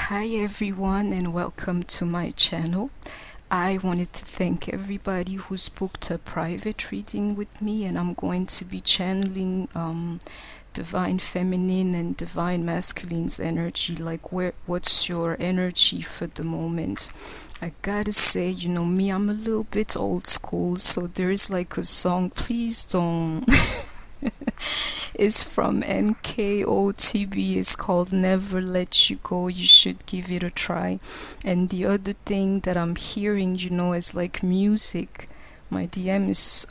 Hi everyone and welcome to my channel. I wanted to thank everybody who's booked a private reading with me, and I'm going to be channeling divine feminine and divine masculine's energy. Like, what's your energy for the moment? I gotta say, me, I'm a little bit old school, so there is like a song, please don't it's from NKOTB. It's called Never Let You Go. You should give it a try. And the other thing that I'm hearing, is like music. My DM is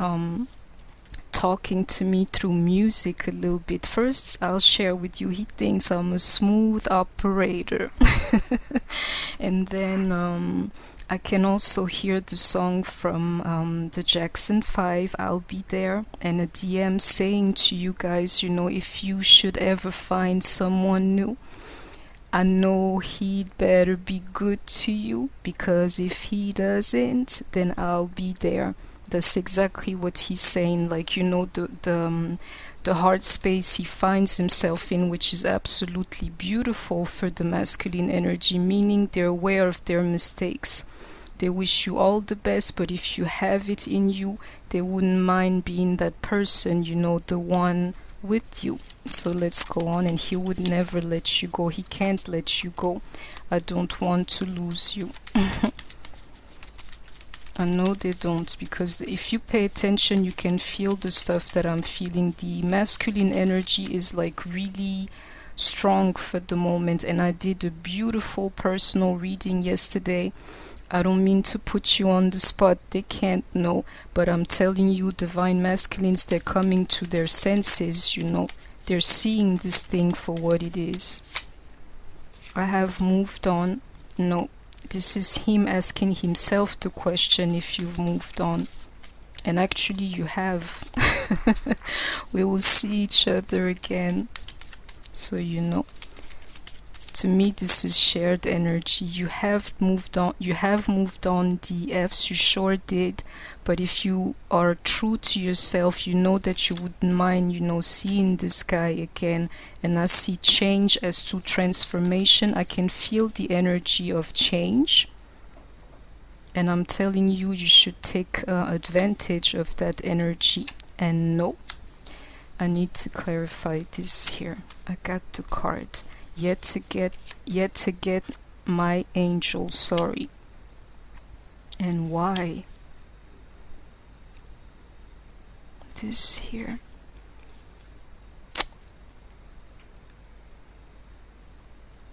talking to me through music a little bit. First, I'll share with you, he thinks I'm a smooth operator. And then I can also hear the song from the Jackson 5, I'll Be There, and a DM saying to you guys, if you should ever find someone new, I know he'd better be good to you, because if he doesn't, then I'll be there. That's exactly what he's saying. Like, the heart space he finds himself in, which is absolutely beautiful for the masculine energy, meaning they're aware of their mistakes. They wish you all the best, but if you have it in you, they wouldn't mind being that person, the one with you. So let's go on. And he would never let you go. He can't let you go. I don't want to lose you. I know they don't, because if you pay attention, you can feel the stuff that I'm feeling. The masculine energy is like really strong for the moment, and I did a beautiful personal reading yesterday. I don't mean to put you on the spot, they can't know, but I'm telling you, divine masculines, they're coming to their senses, they're seeing this thing for what it is. I have moved on. No, this is him asking himself the question if you've moved on. And actually you have. We will see each other again. So to me, this is shared energy. You have moved on. You have moved on, DFs. You sure did. But if you are true to yourself, you know that you wouldn't mind, seeing this guy again. And I see change as to transformation. I can feel the energy of change. And I'm telling you, you should take advantage of that energy. And no, I need to clarify this here. I got the card. Yet to get my angel, sorry. And why? This here.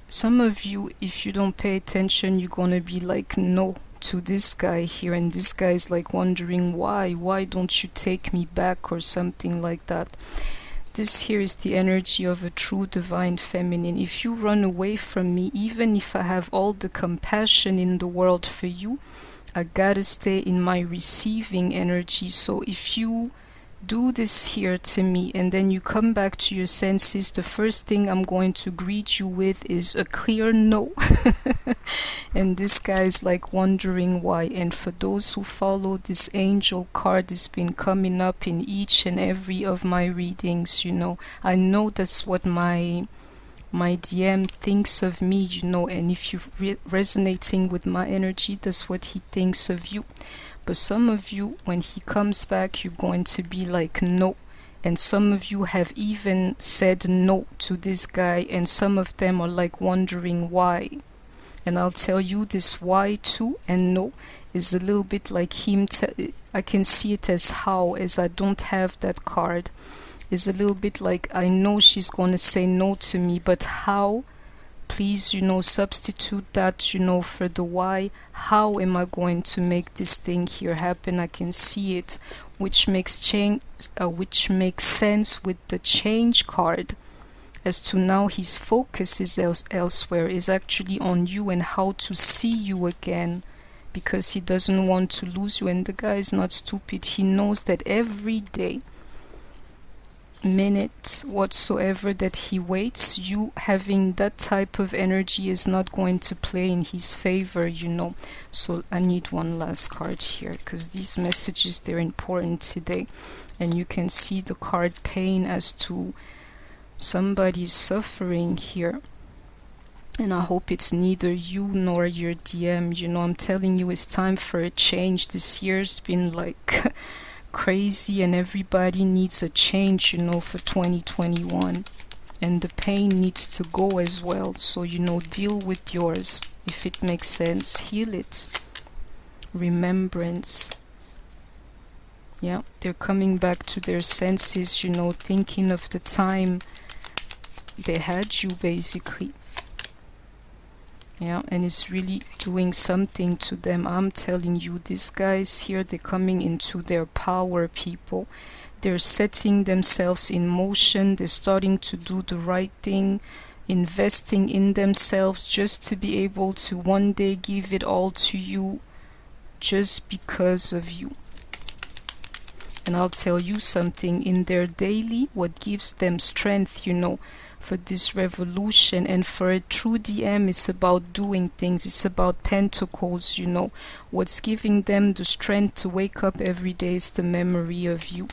Some of you, if you don't pay attention, you're gonna be like no to this guy here, and this guy is like wondering why don't you take me back or something like that. This here is the energy of a true divine feminine. If you run away from me, even if I have all the compassion in the world for you, I gotta stay in my receiving energy. So if you do this here to me and then you come back to your senses, the first thing I'm going to greet you with is a clear no. And this guy is like wondering why. And for those who follow, this angel card has been coming up in each and every of my readings. I know that's what my DM thinks of me, and if you're resonating with my energy, that's what he thinks of you. But some of you, when he comes back, you're going to be like no. And some of you have even said no to this guy, and some of them are like wondering why. And I'll tell you, this why too and no is a little bit like him. I can see it as how, as I don't have that card. Is a little bit like, I know she's going to say no to me, but how? Please, substitute that, for the why. How am I going to make this thing here happen? I can see it, which makes sense with the change card. As to now, his focus is elsewhere, is actually on you and how to see you again, because he doesn't want to lose you. And the guy is not stupid. He knows that every day, minute whatsoever that he waits, you having that type of energy is not going to play in his favor. So I need one last card here, because these messages, they're important today. And you can see the card pain, as to somebody's suffering here. And I hope it's neither you nor your DM. You know, I'm telling you, it's time for a change. This year's been like crazy, and everybody needs a change, you know, for 2021. And the pain needs to go as well. So, you know, deal with yours. If it makes sense, heal it. Remembrance. Yeah, they're coming back to their senses, you know, thinking of the time they had you, basically. Yeah, and it's really doing something to them. I'm telling you, these guys here, they're coming into their power, people. They're setting themselves in motion. They're starting to do the right thing, investing in themselves just to be able to one day give it all to you just because of you. And I'll tell you something, in their daily, what gives them strength, you know, for this revolution and for a true DM, it's about doing things. It's about pentacles, you know. What's giving them the strength to wake up every day is the memory of you,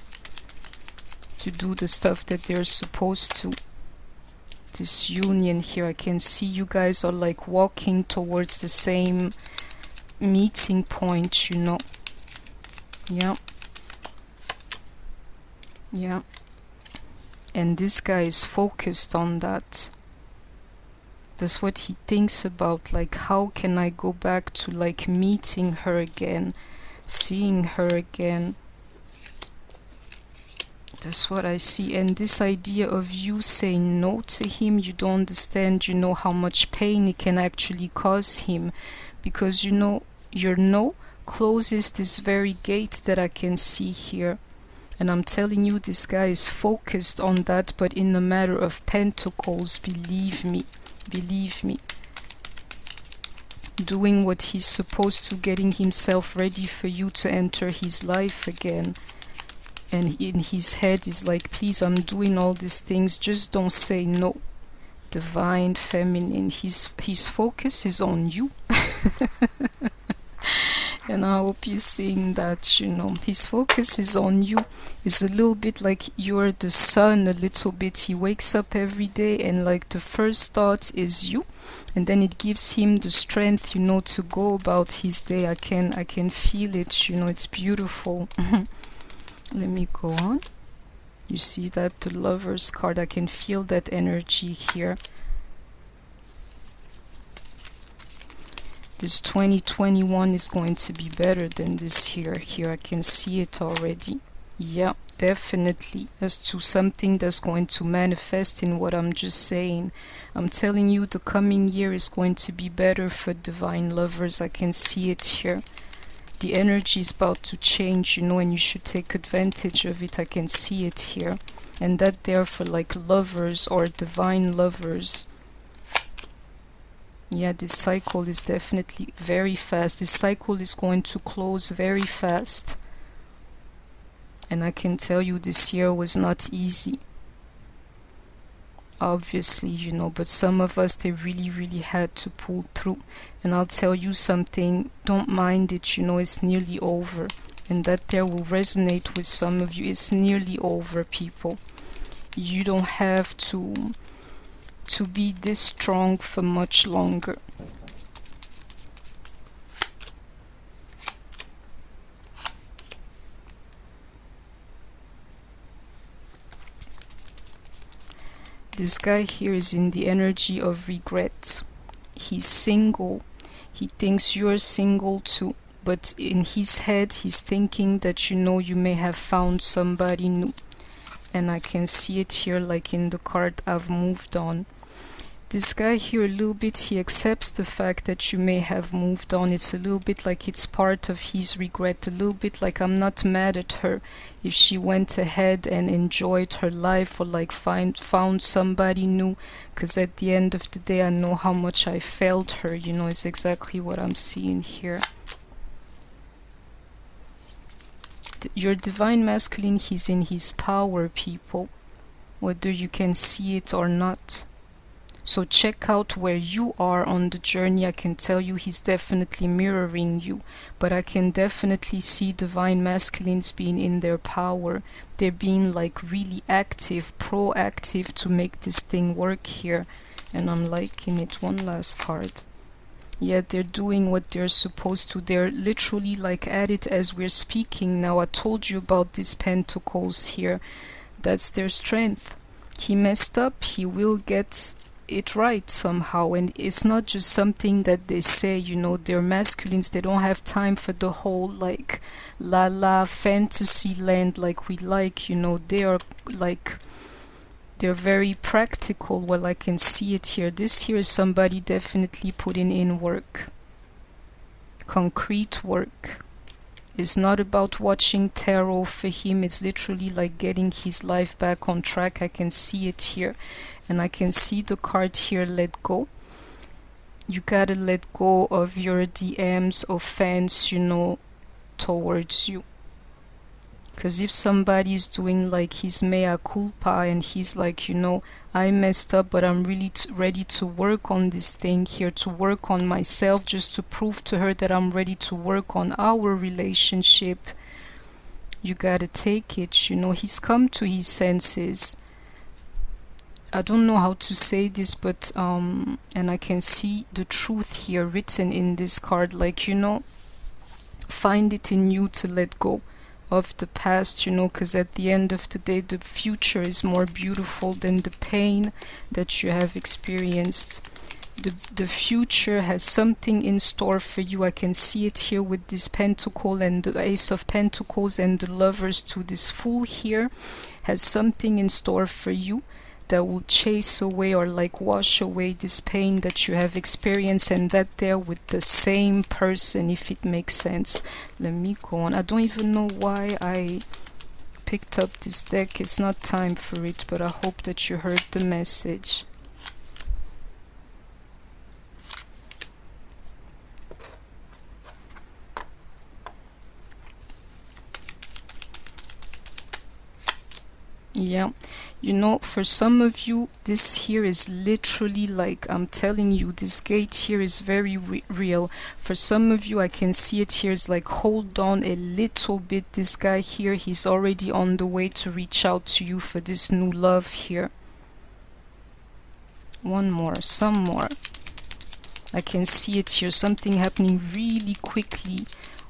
to do the stuff that they're supposed to. This union here, I can see you guys are like walking towards the same meeting point, you know. Yeah. Yeah. And this guy is focused on that. That's what he thinks about, like, how can I go back to like meeting her again, seeing her again. That's what I see. And this idea of you saying no to him, you don't understand, you know, how much pain it can actually cause him, because you know your no closes this very gate that I can see here. And I'm telling you, this guy is focused on that, but in the matter of pentacles, believe me, doing what he's supposed to, getting himself ready for you to enter his life again. And in his head is like, please, I'm doing all these things, just don't say no. Divine feminine, his focus is on you. And I hope you're seeing that, you know, his focus is on you. It's a little bit like you're the sun, a little bit. He wakes up every day and like the first thought is you, and then it gives him the strength, you know, to go about his day. I can feel it, you know, it's beautiful. Let me go on. You see that, the Lover's card, I can feel that energy here. This 2021 is going to be better than this year. Here I can see it already. Yeah, definitely. As to something that's going to manifest in what I'm just saying. I'm telling you, the coming year is going to be better for divine lovers. I can see it here. The energy is about to change, you know, and you should take advantage of it. I can see it here. And that there for like lovers or divine lovers. Yeah, this cycle is definitely very fast. This cycle is going to close very fast. And I can tell you this year was not easy. Obviously, you know, but some of us, they really had to pull through. And I'll tell you something, don't mind it, you know, it's nearly over. And that there will resonate with some of you. It's nearly over, people. You don't have to be this strong for much longer. This guy here is in the energy of regret. He's single. He thinks you're single too. But in his head, he's thinking that, you know, you may have found somebody new. And I can see it here, like in the card, I've moved on. This guy here, a little bit, he accepts the fact that you may have moved on. It's a little bit like it's part of his regret. A little bit like, I'm not mad at her if she went ahead and enjoyed her life or like found somebody new. Because at the end of the day, I know how much I failed her. You know, it's exactly what I'm seeing here. Your divine masculine, he's in his power, people. Whether you can see it or not. So check out where you are on the journey. I can tell you he's definitely mirroring you, but I can definitely see divine masculines being in their power. They're being like really active, proactive to make this thing work here. and I'm liking it. One last card. Yeah, they're doing what they're supposed to. They're literally like at it as we're speaking now. I told you about these pentacles here. That's their strength. He messed up, he will get it right somehow. And it's not just something that they say, you know. They're masculines, they don't have time for the whole like la la fantasy land like we like, you know. They are like, they're very practical. Well, I can see it here. This here is somebody definitely putting in work, concrete work. It's not about watching tarot for him. It's literally like getting his life back on track. I can see it here, and I can see the card here, let go. You gotta let go of your DMs of fans, you know, towards you. Because if somebody is doing like his mea culpa and he's like, you know, I messed up, but I'm really ready to work on this thing here, to work on myself, just to prove to her that I'm ready to work on our relationship. You gotta take it, you know. He's come to his senses. I don't know how to say this, but and I can see the truth here written in this card, like, you know, find it in you to let go of the past, you know, because at the end of the day the future is more beautiful than the pain that you have experienced. The future has something in store for you. I can see it here with this pentacle and the ace of pentacles and the lovers to this fool here. Has something in store for you that will chase away or like wash away this pain that you have experienced, and that there with the same person, if it makes sense. Let me go on. I don't even know why I picked up this deck. It's not time for it, but I hope that you heard the message. Yeah, you know, for some of you this here is literally like, I'm telling you, this gate here is very real. For some of you I can see it here is like, hold on a little bit. This guy here, he's already on the way to reach out to you for this new love here. One more, some more. I can see it here, something happening really quickly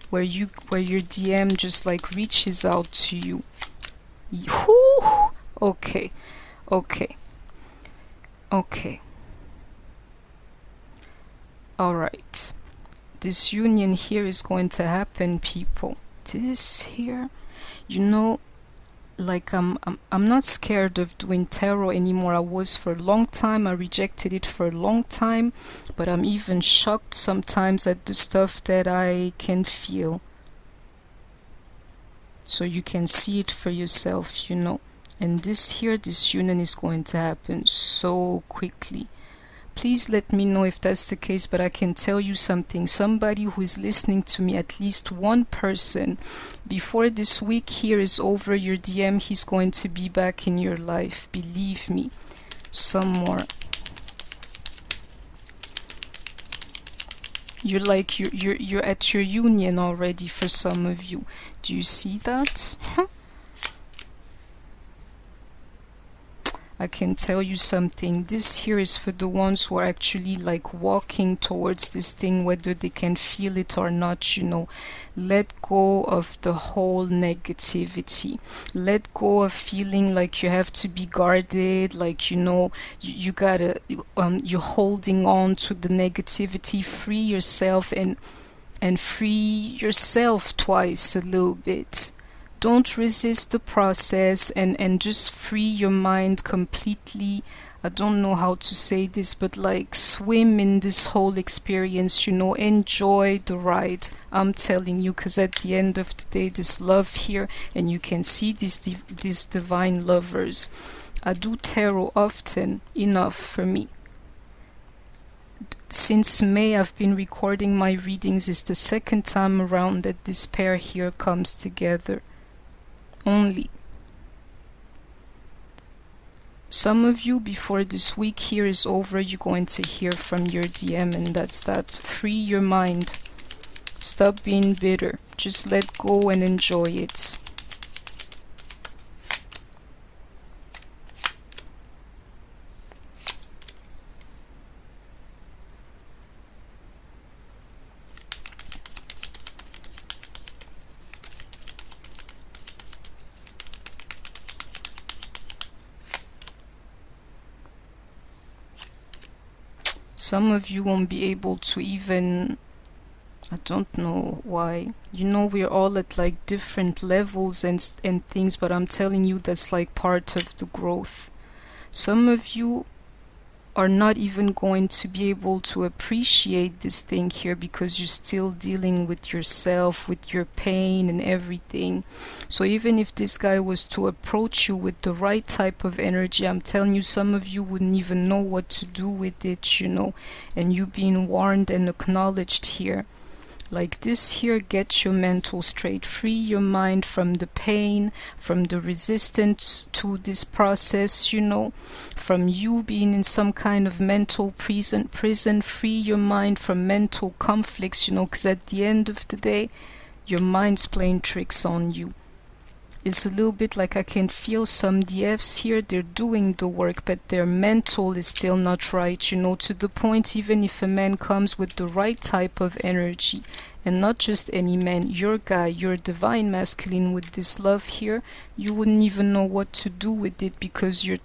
where your DM just like reaches out to you. Okay, okay, okay. Alright. This union here is going to happen, people. This here, you know, like I'm not scared of doing tarot anymore. I was for a long time. I rejected it for a long time, but I'm even shocked sometimes at the stuff that I can feel. So you can see it for yourself, you know. And this here, this union is going to happen so quickly. Please let me know if that's the case, but I can tell you something. Somebody who is listening to me, at least one person, before this week here is over, your DM, he's going to be back in your life. Believe me. Some more. You're like, you're at your union already for some of you. Do you see that? I can tell you something. This here is for the ones who are actually like walking towards this thing, whether they can feel it or not, you know. Let go of the whole negativity. Let go of feeling like you have to be guarded, like, you know, you gotta, you're holding on to the negativity. Free yourself and free yourself twice a little bit. Don't resist the process and just free your mind completely. I don't know how to say this, but like swim in this whole experience, you know, enjoy the ride. I'm telling you, because at the end of the day, this love here, and you can see these divine lovers. I do tarot often enough for me. Since May, I've been recording my readings. It's the second time around that this pair here comes together. Only. Some of you, before this week here is over, you're going to hear from your DM, and that's that. Free your mind. Stop being bitter. Just let go and enjoy it. Some of you won't be able to even, I don't know why. You know, we're all at like different levels and things, but I'm telling you that's like part of the growth. Some of you are not even going to be able to appreciate this thing here because you're still dealing with yourself, with your pain and everything. So even if this guy was to approach you with the right type of energy, I'm telling you, some of you wouldn't even know what to do with it, you know, and you being warned and acknowledged here. Like this here, get your mental straight, free your mind from the pain, from the resistance to this process, you know, from you being in some kind of mental prison, free your mind from mental conflicts, you know, because at the end of the day, your mind's playing tricks on you. It's a little bit like I can feel some DFs here, they're doing the work, but their mental is still not right, you know, to the point even if a man comes with the right type of energy, and not just any man, your guy, your divine masculine with this love here, you wouldn't even know what to do with it because you're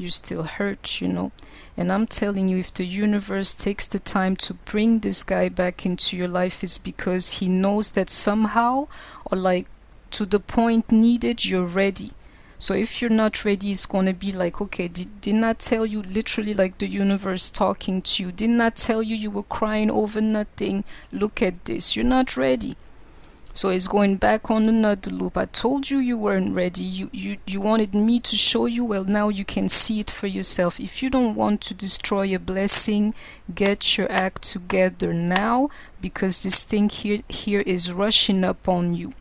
still hurt, you know. And I'm telling you, if the universe takes the time to bring this guy back into your life, it's because he knows that somehow, or like to the point needed, you're ready. So if you're not ready, it's going to be like, okay, did not tell you, literally like the universe talking to you, did not tell you you were crying over nothing, look at this, you're not ready. So it's going back on another loop. I told you you weren't ready. You wanted me to show you. Well, now you can see it for yourself. If you don't want to destroy a blessing, get your act together now, because this thing here is rushing up on you,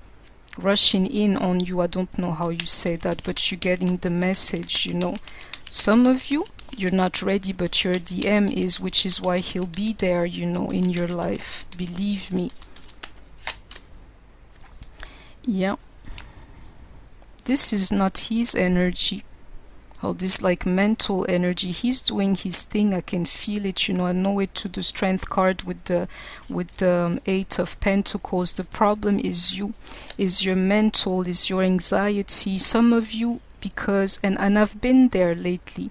rushing in on you. I don't know how you say that, but you're getting the message, you know. Some of you, you're not ready, but your DM is, which is why he'll be there, you know, in your life. Believe me. Yeah, this is not his energy. All this like mental energy. He's doing his thing. I can feel it, you know. I know it to the Strength card with the Eight of Pentacles. The problem is you, is your mental, is your anxiety. Some of you, because and I've been there lately,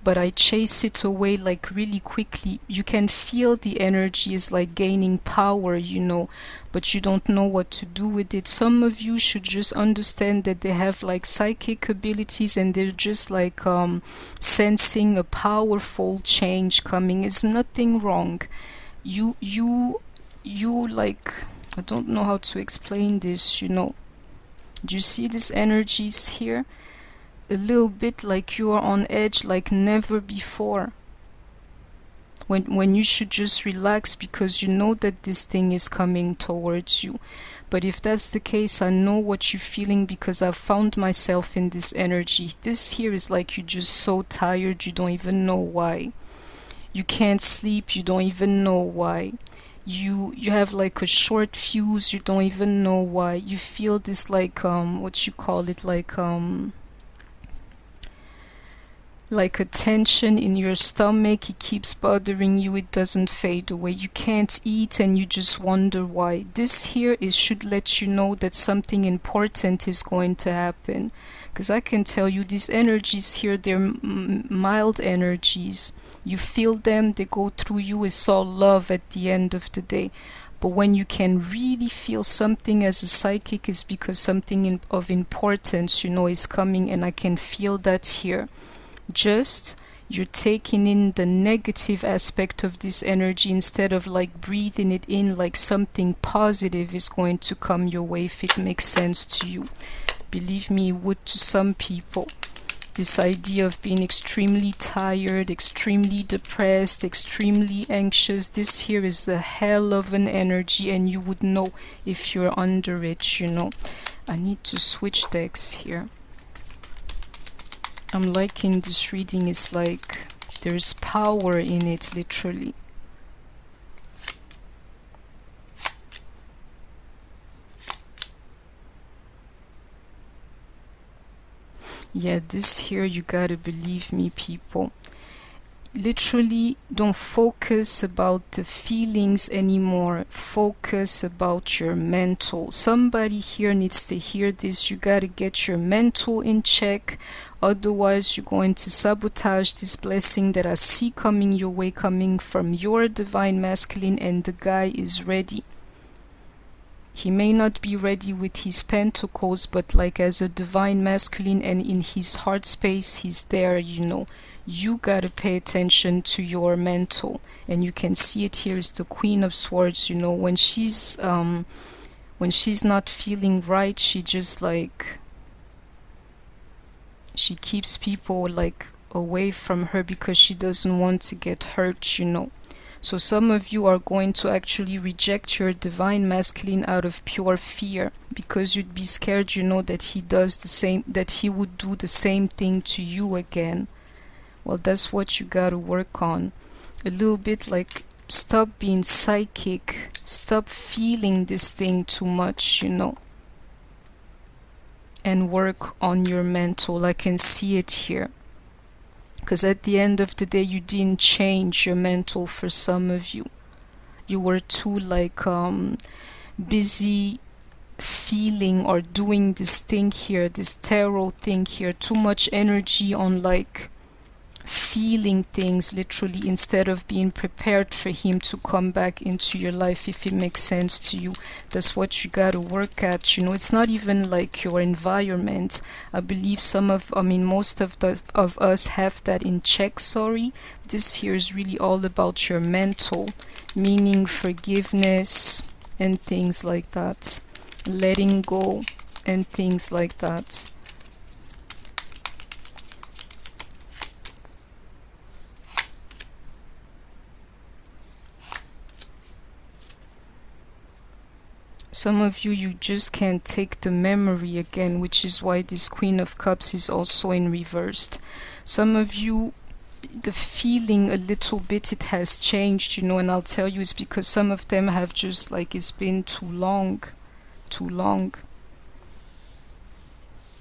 but I chase it away like really quickly. You can feel the energy is like gaining power, you know, but you don't know what to do with it. Some of you should just understand that they have like psychic abilities and they're just like sensing a powerful change coming. It's nothing wrong. You like, I don't know how to explain this, you know. Do you see these energies here? A little bit like you are on edge like never before, when you should just relax because you know that this thing is coming towards you. But if that's the case, I know what you're feeling because I've found myself in this energy. This here is like you're just so tired, you don't even know why. You can't sleep, you don't even know why. You have like a short fuse, you don't even know why. You feel this like what you call it, like a tension in your stomach. It keeps bothering you, it doesn't fade away. You can't eat and you just wonder why. This here should let you know that something important is going to happen, because I can tell you these energies here, they're mild energies. You feel them, they go through you. It's all love at the end of the day. But when you can really feel something as a psychic, is because something of importance, you know, is coming, and I can feel that here. Just you're taking in the negative aspect of this energy instead of like breathing it in like something positive is going to come your way, if it makes sense to you. Believe me, it would to some people. This idea of being extremely tired, extremely depressed, extremely anxious, this here is a hell of an energy, and you would know if you're under it, you know. I need to switch decks here. I'm liking this reading. It's like there's power in it, literally. Yeah, this here, you gotta believe me, people. Literally, don't focus about the feelings anymore. Focus about your mental. Somebody here needs to hear this. You gotta get your mental in check. Otherwise, you're going to sabotage this blessing that I see coming your way, coming from your divine masculine, and the guy is ready. He may not be ready with his pentacles, but like as a divine masculine and in his heart space, he's there, you know. You gotta pay attention to your mental. And you can see it here is the Queen of Swords, you know. When she's not feeling right, she just like, she keeps people like away from her because she doesn't want to get hurt, you know. So some of you are going to actually reject your divine masculine out of pure fear, because you'd be scared, you know, that he does the same, that he would do the same thing to you again. Well, that's what you gotta work on. A little bit like, stop being psychic, stop feeling this thing too much, you know, and work on your mental. I can see it here. Because at the end of the day, you didn't change your mental for some of you. You were too like busy feeling or doing this thing here, this tarot thing here. Too much energy on like feeling things literally, instead of being prepared for him to come back into your life, if it makes sense to you. That's what you gotta work at, you know. It's not even like your environment. I believe most of us have that in check. Sorry, this here is really all about your mental, meaning forgiveness and things like that, letting go and things like that. Some of you, you just can't take the memory again, which is why this Queen of Cups is also in reversed. Some of you, the feeling a little bit, it has changed, you know, and I'll tell you it's because some of them have just like, it's been too long.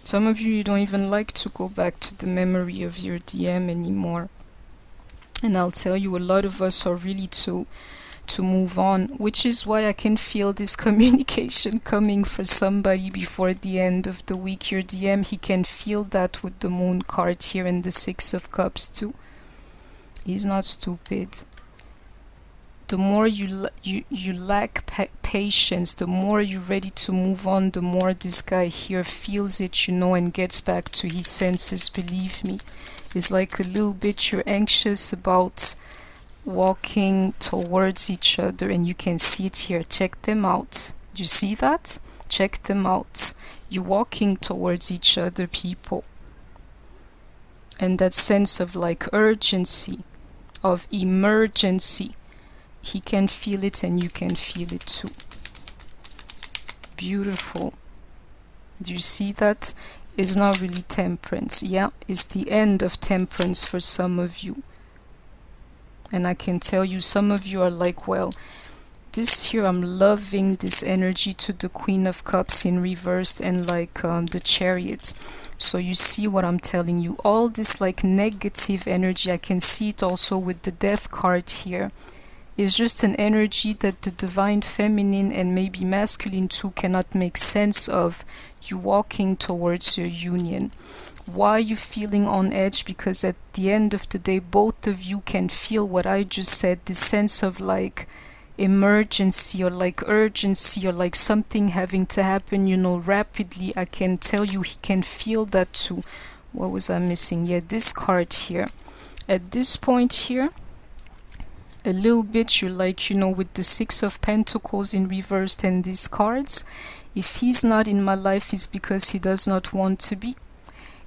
Some of you, you don't even like to go back to the memory of your DM anymore. And I'll tell you, a lot of us are really to move on, which is why I can feel this communication coming for somebody before the end of the week. Your DM, he can feel that with the Moon card here and the Six of Cups too. He's not stupid. The more you lack patience, the more you're ready to move on, the more this guy here feels it, you know, and gets back to his senses. Believe me, it's like a little bit you're anxious about walking towards each other, and you can see it here. Check them out. Do you see that? Check them out. You're walking towards each other, people. And that sense of like urgency, of emergency, he can feel it and you can feel it too. Beautiful. Do you see that? It's not really temperance. Yeah, it's the end of temperance for some of you. And I can tell you, some of you are like, well, this here, I'm loving this energy to the Queen of Cups in reversed and like the Chariot. So you see what I'm telling you, all this like negative energy, I can see it also with the Death card here. It's just an energy that the divine feminine and maybe masculine too cannot make sense of. You walking towards your union. Why are you feeling on edge? Because at the end of the day, both of you can feel what I just said, this sense of like emergency or like urgency or like something having to happen, you know, rapidly. I can tell you he can feel that too. What was I missing? Yeah, this card here. At this point here, a little bit you're like, you know, with the Six of Pentacles in reversed and these cards, if he's not in my life, it's because he does not want to be.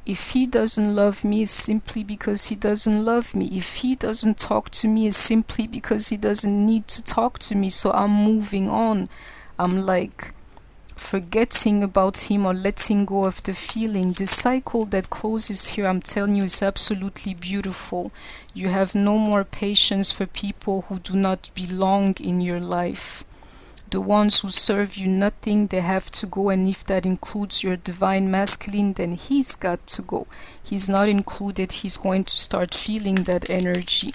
If he doesn't love me, it's simply because he doesn't love me. If he doesn't talk to me, it's simply because he doesn't need to talk to me. So I'm moving on. I'm like forgetting about him or letting go of the feeling. The cycle that closes here, I'm telling you, is absolutely beautiful. You have no more patience for people who do not belong in your life. The ones who serve you nothing, they have to go, and if that includes your divine masculine, then he's got to go. He's not included, he's going to start feeling that energy.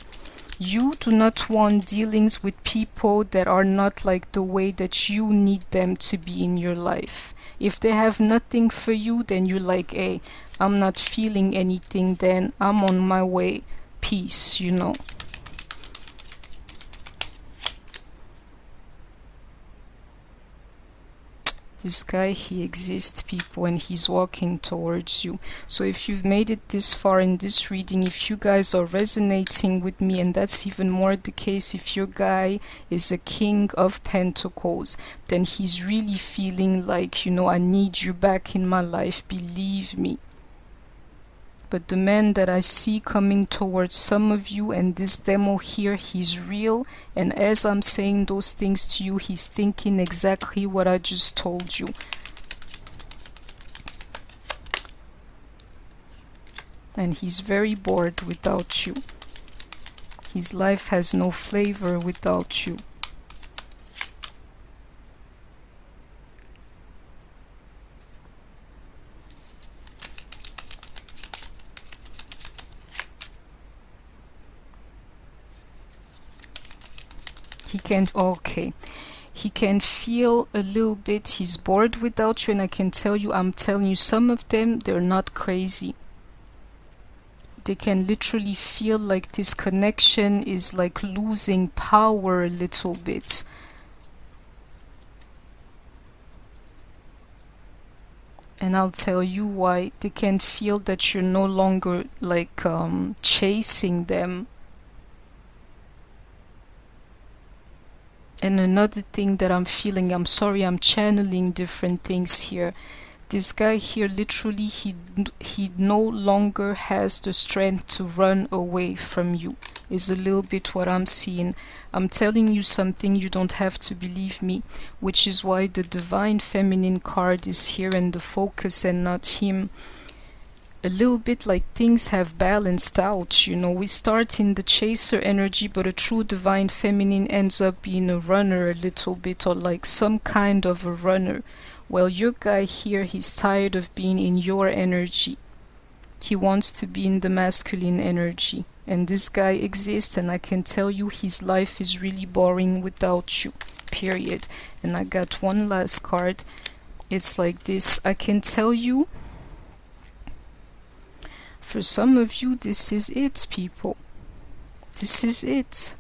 You do not want dealings with people that are not like the way that you need them to be in your life. If they have nothing for you, then you're like, hey, I'm not feeling anything, then I'm on my way. Peace, you know. This guy, he exists, people, and he's walking towards you. So if you've made it this far in this reading, if you guys are resonating with me, and that's even more the case if your guy is a King of Pentacles, then he's really feeling like, you know, I need you back in my life, believe me. But the man that I see coming towards some of you, and this demo here, he's real, and as I'm saying those things to you, he's thinking exactly what I just told you. And he's very bored without you. His life has no flavor without you. He can feel a little bit he's bored without you, and I can tell you, I'm telling you, some of them, they're not crazy. They can literally feel like this connection is like losing power a little bit. And I'll tell you why. They can feel that you're no longer like chasing them. And another thing that I'm feeling, I'm sorry, I'm channeling different things here. This guy here, literally, he no longer has the strength to run away from you, is a little bit what I'm seeing. I'm telling you something, you don't have to believe me, which is why the Divine Feminine card is here and the focus and not him. A little bit like things have balanced out, you know. We start in the chaser energy, but a true Divine Feminine ends up being a runner a little bit, or like some kind of a runner. Well, your guy here, he's tired of being in your energy. He wants to be in the masculine energy. And this guy exists, and I can tell you his life is really boring without you, period. And I got one last card. It's like this. I can tell you, for some of you, this is it, people. This is it.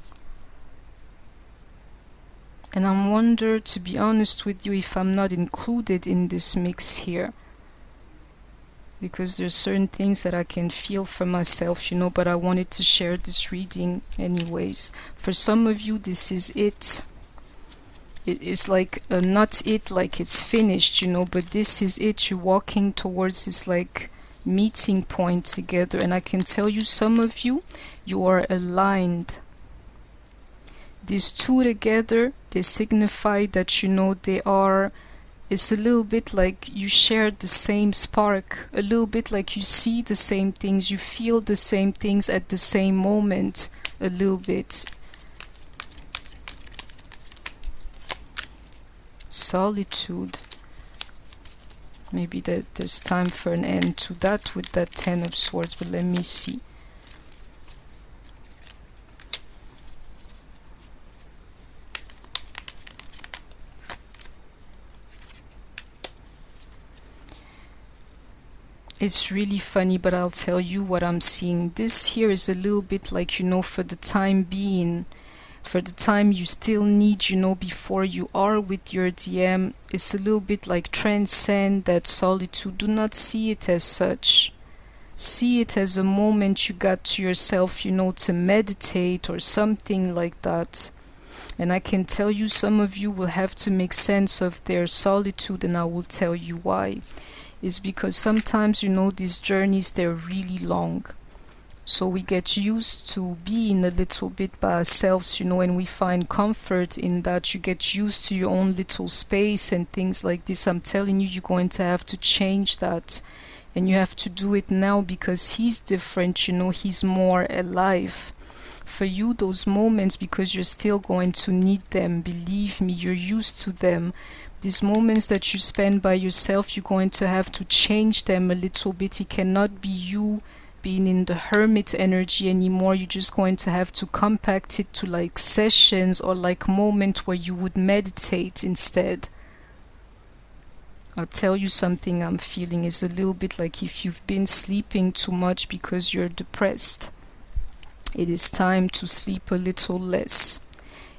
And I wonder, to be honest with you, if I'm not included in this mix here. Because there's certain things that I can feel for myself, you know, but I wanted to share this reading anyways. For some of you, this is it. It is like, not it like it's finished, you know, but this is it. You're walking towards this like meeting point together, and I can tell you, some of you, you are aligned. These two together, they signify that, you know, they are, it's a little bit like you share the same spark, a little bit like you see the same things, you feel the same things at the same moment, a little bit. Solitude. Maybe that there's time for an end to that with that Ten of Swords, but let me see. It's really funny, but I'll tell you what I'm seeing. This here is a little bit like, you know, for the time being, for the time you still need, you know, before you are with your DM, it's a little bit like transcend that solitude. Do not see it as such. See it as a moment you got to yourself, you know, to meditate or something like that. And I can tell you, some of you will have to make sense of their solitude, and I will tell you why. Is because sometimes, you know, these journeys, they're really long. So we get used to being a little bit by ourselves, you know, and we find comfort in that. You get used to your own little space and things like this. I'm telling you, you're going to have to change that. And you have to do it now, because he's different, you know, he's more alive. For you, those moments, because you're still going to need them, believe me, you're used to them. These moments that you spend by yourself, you're going to have to change them a little bit. It cannot be you being in the hermit energy anymore. You're just going to have to compact it to like sessions or like moment where you would meditate instead. I'll tell you something I'm feeling is a little bit like if you've been sleeping too much because you're depressed, it is time to sleep a little less.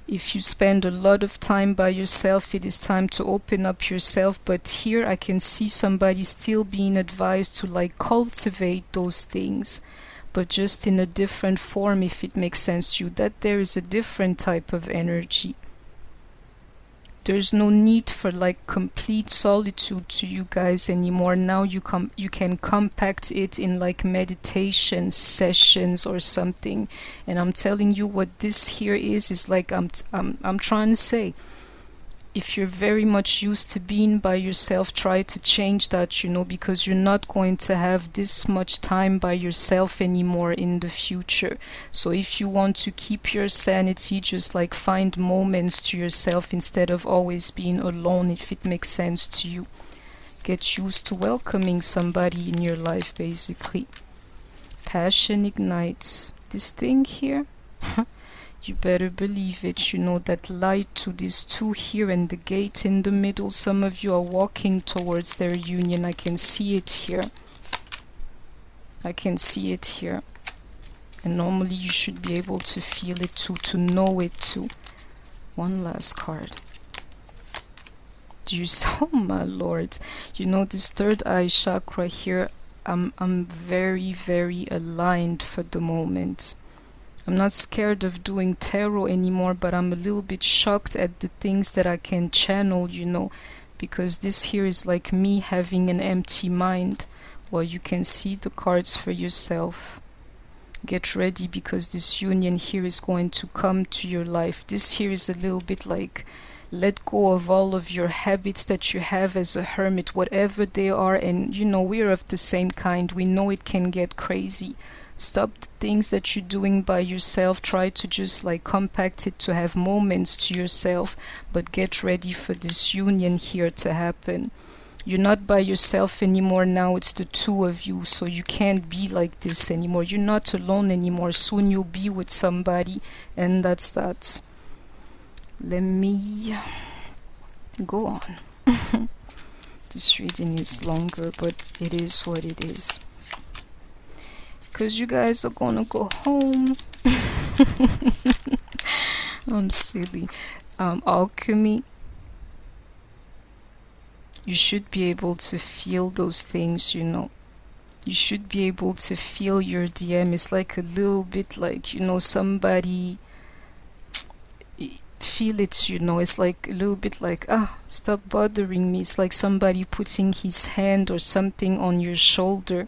If you spend a lot of time by yourself, it is time to open up yourself. But here I can see somebody still being advised to like cultivate those things, but just in a different form, if it makes sense to you, that there is a different type of energy. There's no need for like complete solitude to you guys anymore. Now you can compact it in like meditation sessions or something. And I'm telling you what this here is like I'm trying to say, if you're very much used to being by yourself, try to change that, you know, because you're not going to have this much time by yourself anymore in the future. So if you want to keep your sanity, just like find moments to yourself instead of always being alone, if it makes sense to you. Get used to welcoming somebody in your life, basically. Passion ignites. This thing here, you better believe it, you know, that light to these two here and the gate in the middle. Some of you are walking towards their union. I can see it here. I can see it here. And normally you should be able to feel it too, to know it too. One last card. Oh my lord. You know, this third eye chakra here, I'm very, very aligned for the moment. I'm not scared of doing tarot anymore, but I'm a little bit shocked at the things that I can channel, you know, because this here is like me having an empty mind. Well, you can see the cards for yourself. Get ready, because this union here is going to come to your life. This here is a little bit like, let go of all of your habits that you have as a hermit, whatever they are, and you know, we're of the same kind. We know it can get crazy. Stop the things that you're doing by yourself. Try to just like compact it to have moments to yourself, but get ready for this union here to happen. You're not by yourself anymore now, it's the two of you, so you can't be like this anymore. You're not alone anymore. Soon you'll be with somebody, and that's that. Let me go on. This reading is longer, but it is what it is. Because you guys are gonna go home. I'm silly. Alchemy. You should be able to feel those things, you know. You should be able to feel your DM. It's like a little bit like, you know, somebody feel it, you know. It's like a little bit like, stop bothering me. It's like somebody putting his hand or something on your shoulder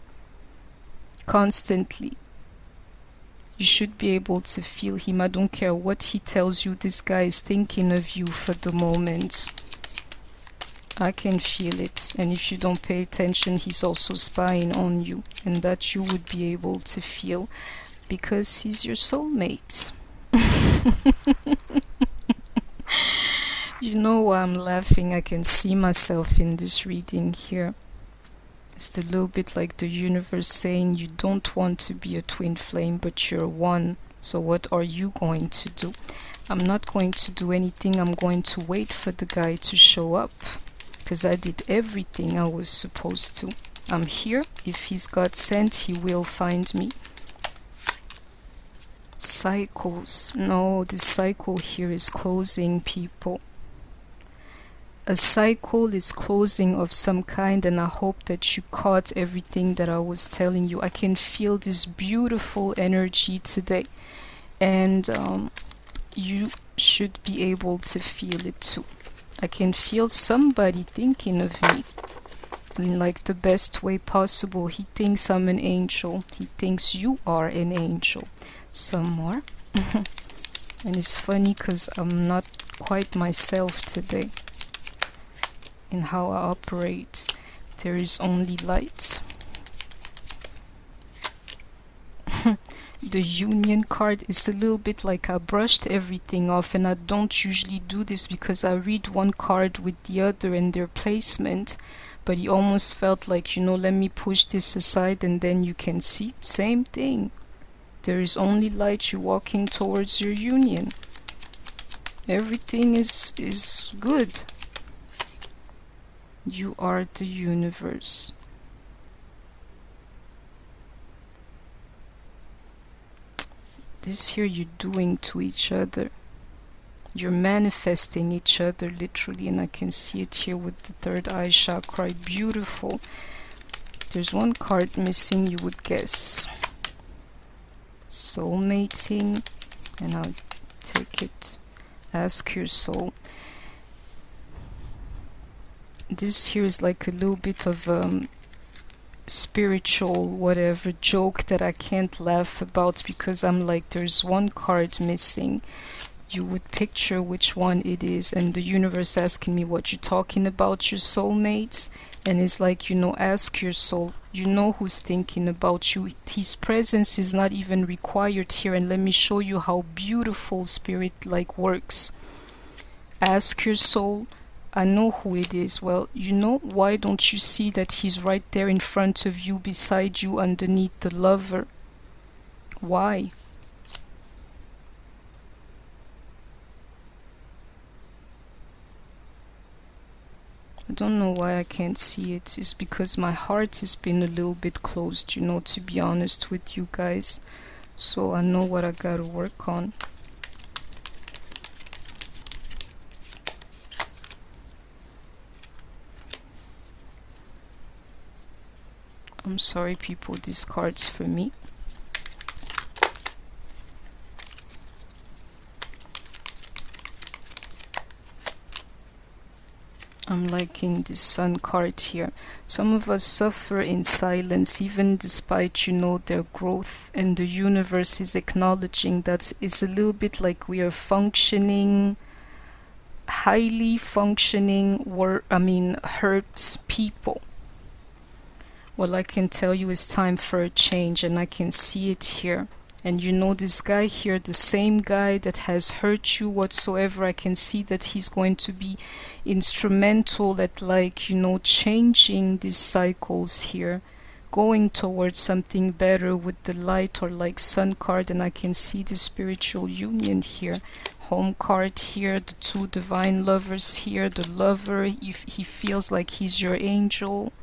constantly. You should be able to feel him. I don't care what he tells you, this guy is thinking of you for the moment. I can feel it, and if you don't pay attention, he's also spying on you, and that you would be able to feel, because he's your soulmate. You know why I'm laughing? I can see myself in this reading here. It's a little bit like the universe saying you don't want to be a twin flame, but you're one. So what are you going to do? I'm not going to do anything. I'm going to wait for the guy to show up, because I did everything I was supposed to. I'm here. If he's got sent, he will find me. Cycles. No, this cycle here is closing, people. A cycle is closing of some kind, and I hope that you caught everything that I was telling you. I can feel this beautiful energy today, and you should be able to feel it too. I can feel somebody thinking of me in like the best way possible. He thinks I'm an angel. He thinks you are an angel. Some more. And it's funny because I'm not quite myself today in how I operate. There is only light. The union card is a little bit like I brushed everything off, and I don't usually do this because I read one card with the other and their placement, but he almost felt like, you know, let me push this aside, and then you can see, same thing. There is only light. You're walking towards your union. Everything is good. You are the universe. This here you're doing to each other. You're manifesting each other literally, and I can see it here with the third eye chakra. Beautiful. There's one card missing, you would guess. Soulmating, and I'll take it. Ask your soul. This here is like a little bit of spiritual whatever joke that I can't laugh about, because I'm like, there's one card missing. You would picture which one it is, and the universe asking me what you're talking about, your soulmates. And it's like, you know, ask your soul. You know who's thinking about you. His presence is not even required here, and let me show you how beautiful spirit like works. Ask your soul. I know who it is. Well, you know, why don't you see that he's right there in front of you, beside you, underneath the lover? Why? I don't know why I can't see it. It's because my heart has been a little bit closed, you know, to be honest with you guys. So I know what I gotta work on. I'm sorry people, this card's for me. I'm liking this Sun card here. Some of us suffer in silence, even despite, you know, their growth, and the universe is acknowledging that. It's a little bit like we are functioning, highly functioning, hurt people. Well, I can tell you it's time for a change, and I can see it here. And you know, this guy here, the same guy that has hurt you whatsoever, I can see that he's going to be instrumental at, like, you know, changing these cycles here, going towards something better with the light, or like Sun card. And I can see the spiritual union here. Home card here, the two divine lovers here. The lover, if he feels like he's your angel.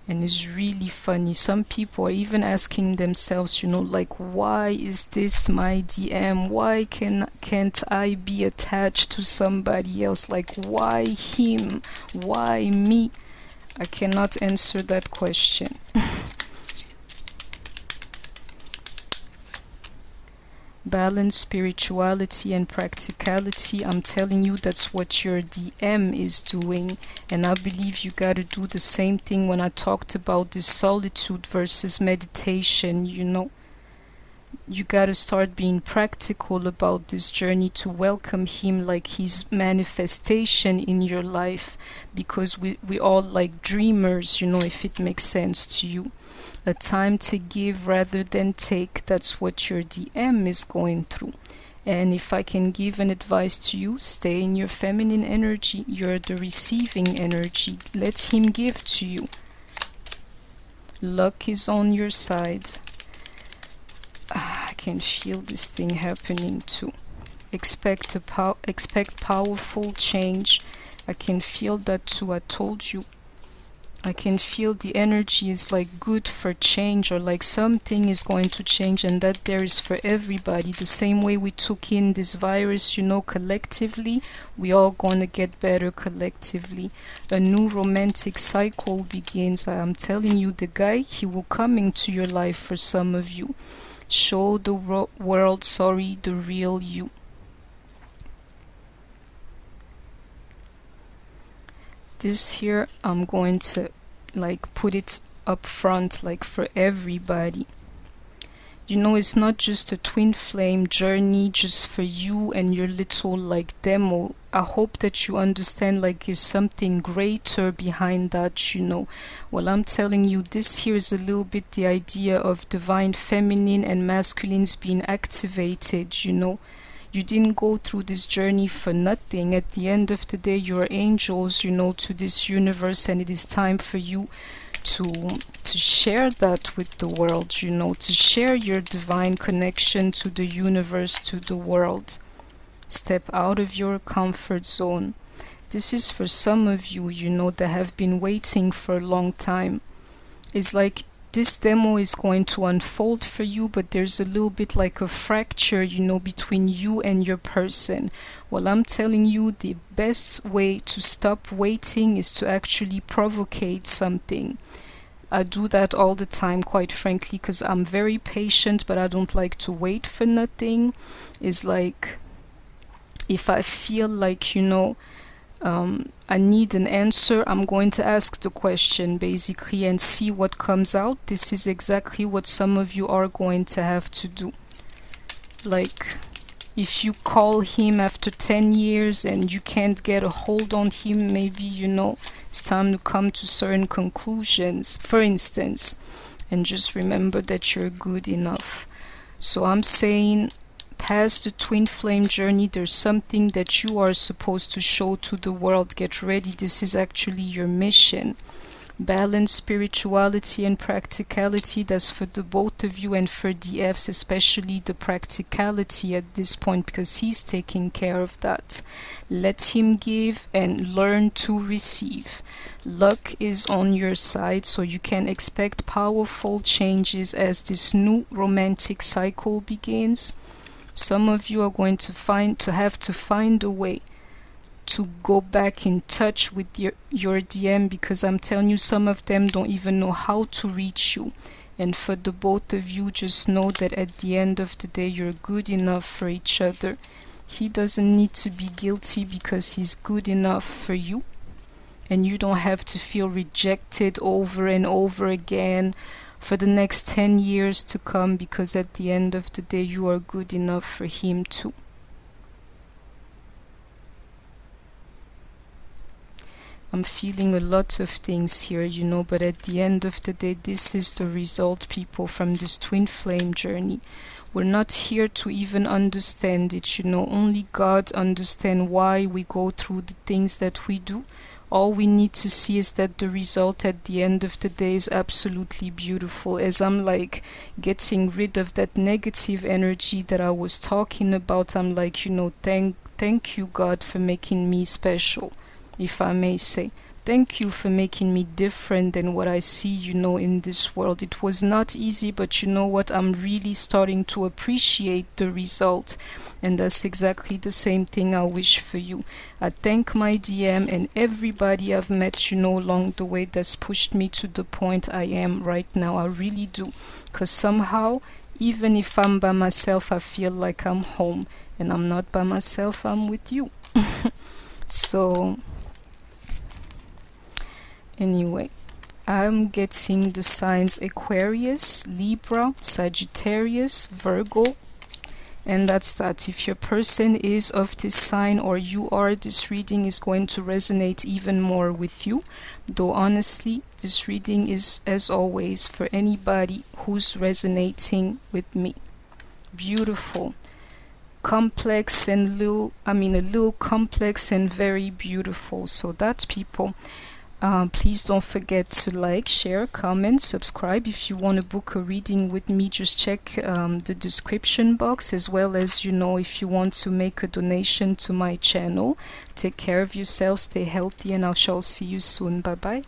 And it's really funny. Some people are even asking themselves, you know, like, why is this my DM? Why can't I be attached to somebody else? Like, why him? Why me? I cannot answer that question. Balance, spirituality and practicality. I'm telling you, that's what your DM is doing, and I believe you gotta do the same thing. When I talked about this solitude versus meditation, you know, you gotta start being practical about this journey to welcome him like his manifestation in your life, because we all like dreamers, you know, if it makes sense to you. A time to give rather than take. That's what your DM is going through. And if I can give an advice to you, stay in your feminine energy. You're the receiving energy. Let him give to you. Luck is on your side. I can feel this thing happening too. Expect powerful change. I can feel that too. I told you. I can feel the energy is like good for change, or like something is going to change, and that there is for everybody. The same way we took in this virus, you know, collectively, we all gonna get better collectively. A new romantic cycle begins. I'm telling you, the guy, he will come into your life for some of you. Show the world, the real you. This here, I'm going to like put it up front, like for everybody. You know, it's not just a twin flame journey just for you and your little like demo. I hope that you understand, like, there's something greater behind that, you know. Well, I'm telling you, this here is a little bit the idea of divine feminine and masculines being activated, you know. You didn't go through this journey for nothing. At the end of the day, you're angels, you know, to this universe, and it is time for you to share that with the world, you know, to share your divine connection to the universe, to the world. Step out of your comfort zone. This is for some of you, you know, that have been waiting for a long time. It's like this demo is going to unfold for you, but there's a little bit like a fracture, you know, between you and your person. Well, I'm telling you, the best way to stop waiting is to actually provocate something. I do that all the time, quite frankly, because I'm very patient, but I don't like to wait for nothing. It's like, if I feel like, you know, I need an answer, I'm going to ask the question basically and see what comes out. This is exactly what some of you are going to have to do. Like, if you call him after 10 years and you can't get a hold on him, maybe, you know, it's time to come to certain conclusions, for instance, and just remember that you're good enough. So I'm saying, past the twin flame journey, there's something that you are supposed to show to the world. Get ready. This is actually your mission. Balance, spirituality, and practicality. That's for the both of you, and for DFs, especially the practicality at this point, because he's taking care of that. Let him give and learn to receive. Luck is on your side, so you can expect powerful changes as this new romantic cycle begins. Some of you are going to have to find a way to go back in touch with your DM, because I'm telling you, some of them don't even know how to reach you. And for the both of you, just know that at the end of the day, you're good enough for each other. He doesn't need to be guilty because he's good enough for you. And you don't have to feel rejected over and over again for the next 10 years to come, because at the end of the day, you are good enough for him too. I'm feeling a lot of things here, you know, but at the end of the day, this is the result, people, from this twin flame journey. We're not here to even understand it, you know. Only God understands why we go through the things that we do. All we need to see is that the result at the end of the day is absolutely beautiful. As I'm like getting rid of that negative energy that I was talking about, I'm like, you know, thank you, God, for making me special, if I may say. Thank you for making me different than what I see, you know, in this world. It was not easy, but you know what? I'm really starting to appreciate the result. And that's exactly the same thing I wish for you. I thank my DM and everybody I've met, you know, along the way that's pushed me to the point I am right now. I really do. Because somehow, even if I'm by myself, I feel like I'm home. And I'm not by myself, I'm with you. So anyway, I'm getting the signs Aquarius, Libra, Sagittarius, Virgo, and that's that. If your person is of this sign or you are, this reading is going to resonate even more with you. Though honestly, this reading is, as always, for anybody who's resonating with me. Beautiful. Complex and a little complex and very beautiful. So that's, people. Please don't forget to like, share, comment, subscribe. If you want to book a reading with me, just check the description box, as well as, you know, if you want to make a donation to my channel. Take care of yourself, stay healthy, and I shall see you soon. Bye bye.